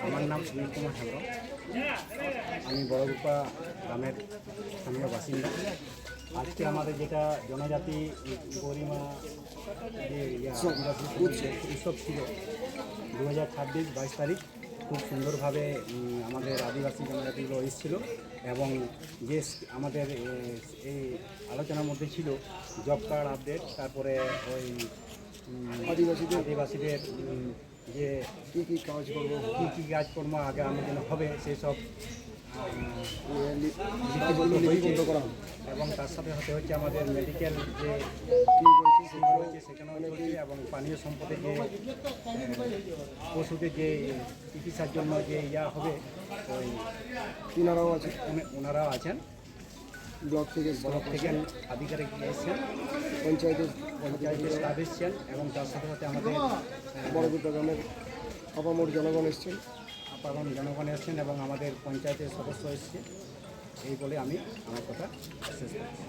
আমার নাম সুনীল কুমার হেমব্রম। আমি বড়গুপা গ্রামের স্থানীয় বাসিন্দা। আজকে আমাদের যেটা জনজাতি গরিমা যে উৎসব ছিল 2026-22 তারিখ, খুব সুন্দরভাবে আমাদের আদিবাসী জনজাতিগুলো এসেছিল এবং যে আমাদের এই আলোচনার মধ্যে ছিল জব কার্ড আপডেট, তারপরে ওই আদিবাসীদের যে কী কী কাজকর্ম আগামী দিনে হবে সেসব লিপিবদ্ধ করা এবং তার সাথে সাথে হচ্ছে আমাদের মেডিকেল যে রয়েছে সেখানেও চলছে এবং পানীয় সম্পদে যে পশুদের যে চিকিৎসার জন্য যে হবে ওই ওনারাও আছেন। ব্লক থেকে আধিকারিক এসেছেন, পঞ্চায়েতের স্টাফ এসছেন এবং তার সাথে সাথে আমাদের বড়গুপা গ্রামের আপামর জনগণ এসছেন এবং আমাদের পঞ্চায়েতের সদস্য এসছে। এই বলে আমি আমার কথা শেষ করছি।